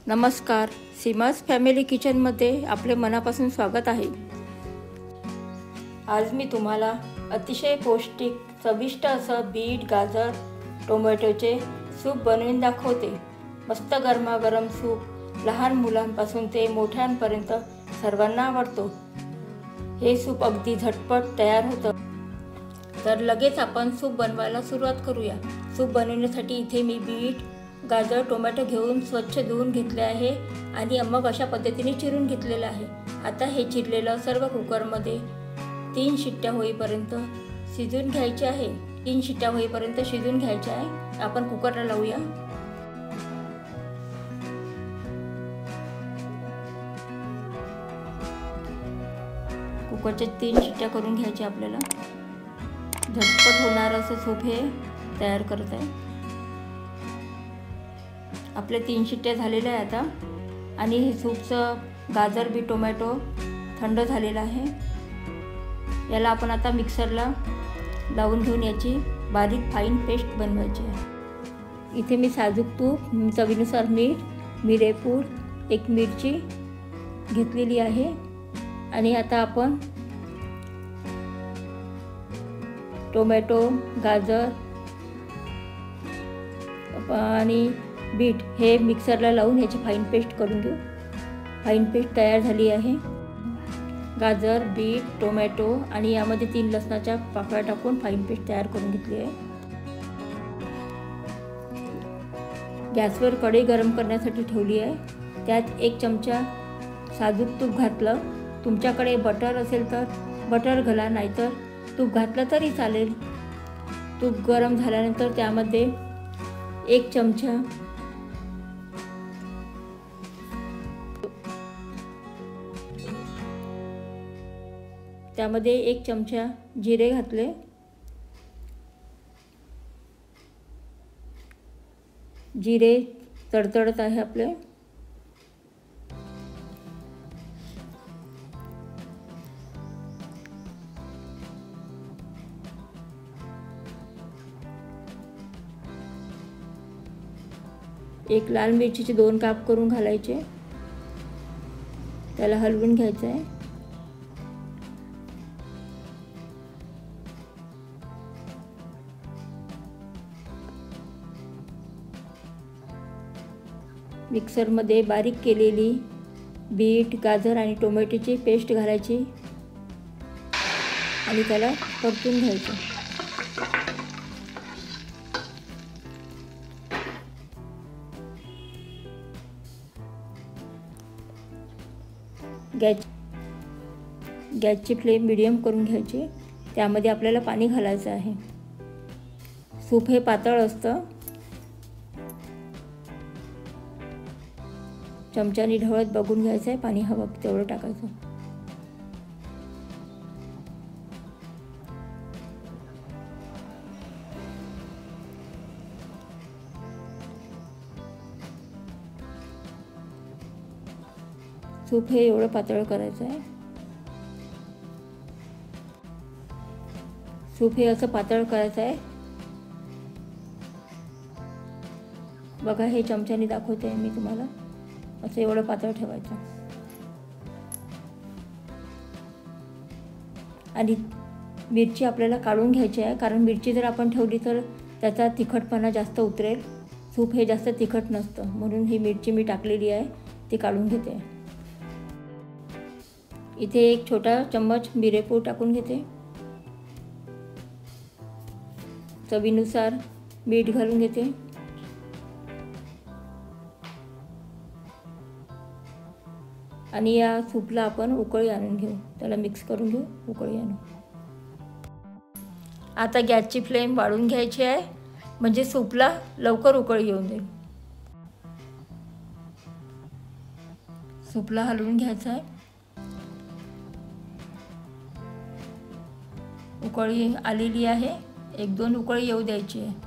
नमस्कार, सीमास फॅमिली किचनमध्ये आपले मनापासून स्वागत आहे। आज मी तुम्हाला अतिशय पौष्टिक चविष्ट असं बीट, गाजर, टोमॅटोचे सूप बनवून दाखवते। मस्त गरमागरम सूप लहान मुलांपासून ते मोठ्यांपर्यंत सर्वांना आवडतो। हे सूप अगदी झटपट तयार होतं। तर लगेच आपण सूप बनवायला सुरुवात करूया। सूप बनवण्यासाठी इथे मी बीट, गाजर, टोमॅटो घेऊन स्वच्छ धुवून घेतले आहे आणि मग अशा पद्धतीने चिरून घेतलेले आहे। आता हे चिरलेलं सर्व कुकरमध्ये 3 शिट्ट्या होईपर्यंत शिजवून घ्यायचे आहे। 3 शिट्ट्या होईपर्यंत शिजवून घ्यायचे आहे। आपण कुकरला लावूया। कुकरच्या 3 शिट्ट्या करून घ्यायचे आपल्याला। झटपट होणार असं सूप हे तयार करत आहे। आपले 3 शिट्ट्या झालेल्या आहे आता आणि हे सूपचं गाजर, बीट, टोमॅटो थंड झालेला आहे। याला आपण आता मिक्सरला लावून घेऊन याची बारीक फाईन पेस्ट बनवायची आहे। इथे मी साजूक तूप, चवीनुसार मीठ, मिरेपूड, एक मिरची घेतलेली आहे आणि आता आपण टोमॅटो, गाजर आणि बीट हे मिक्सरला लावून याची फाईन पेस्ट करून घेऊ। फाईन पेस्ट तयार झाली आहे। गाजर, बीट, टोमॅटो आणि यामध्ये 3 लसणाच्या पाकळ्या टाकून फाईन पेस्ट तयार करून घेतली आहे। गॅसवर कढई गरम करण्यासाठी ठेवली आहे। त्यात 1 चमचा साजूक तूप घातलं। तुमच्याकडे बटर असेल तर बटर घाला, नाहीतर तूप घातलं तरी चालेल। तूप गरम झाल्यानंतर त्यामध्ये 1 चमचा जिरे घातले। जिरे तडतडत आहे आपले। एक लाल मिरचीचे 2 काप करून घालायचे। त्याला हलवून घ्यायचं आहे। मिक्सरमध्ये बारीक केलेली बीट, गाजर आणि टोमॅटोची पेस्ट घालायची आणि त्याला परतून घ्यायचं। गॅसची फ्लेम मीडियम करून घ्यायची। त्यामध्ये आपल्याला पाणी घालायचं आहे। सूप हे पातळ असतं। चमच्याने ढवळत बघून घ्यायचं आहे। पाणी हवं तेवढं टाकायचं। सूप हे एवढं पातळ करायचं आहे। सूप हे असं पातळ करायचं आहे। बघा, हे चमच्याने दाखवते मी तुम्हाला। असं एवढं पातळ ठेवायचं आणि मिरची आपल्याला काढून घ्यायची आहे, कारण मिरची जर आपण ठेवली तर त्याचा तिखटपणा जास्त उतरेल। सूप हे जास्त तिखट नसतं, म्हणून ही मिरची मी टाकलेली आहे ती काढून घेते। इथे 1 छोटा चम्मच मिरेपूड टाकून घेते। चवीनुसार मीठ घालून घेते आणि या सूपला आपण उकळी आणून घेऊ। त्याला मिक्स करून घेऊ, उकळी आणू। आता गॅसची फ्लेम वाढवून घ्यायची आहे, म्हणजे सूपला लवकर उकळी येऊन जाईल। सूपला हलवून घ्यायचं आहे। उकळी आलेली आहे। 1-2 उकळी येऊ द्यायची आहे।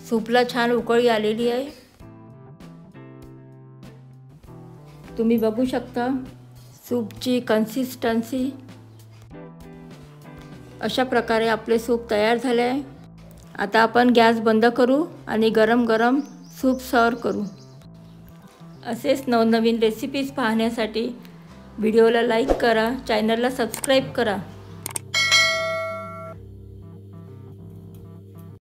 सूपला छान उकळी आलेली आहे। तुम्ही बघू शकता सूपची कन्सिस्टन्सी अशा प्रकारे आपले सूप तयार झाले आहे। आता आपण गॅस बंद करू आणि गरम गरम सूप सर्व करू। असेच नवनवीन रेसिपीज पाहण्यासाठी व्हिडिओला लाईक करा, चॅनलला सबस्क्राईब करा।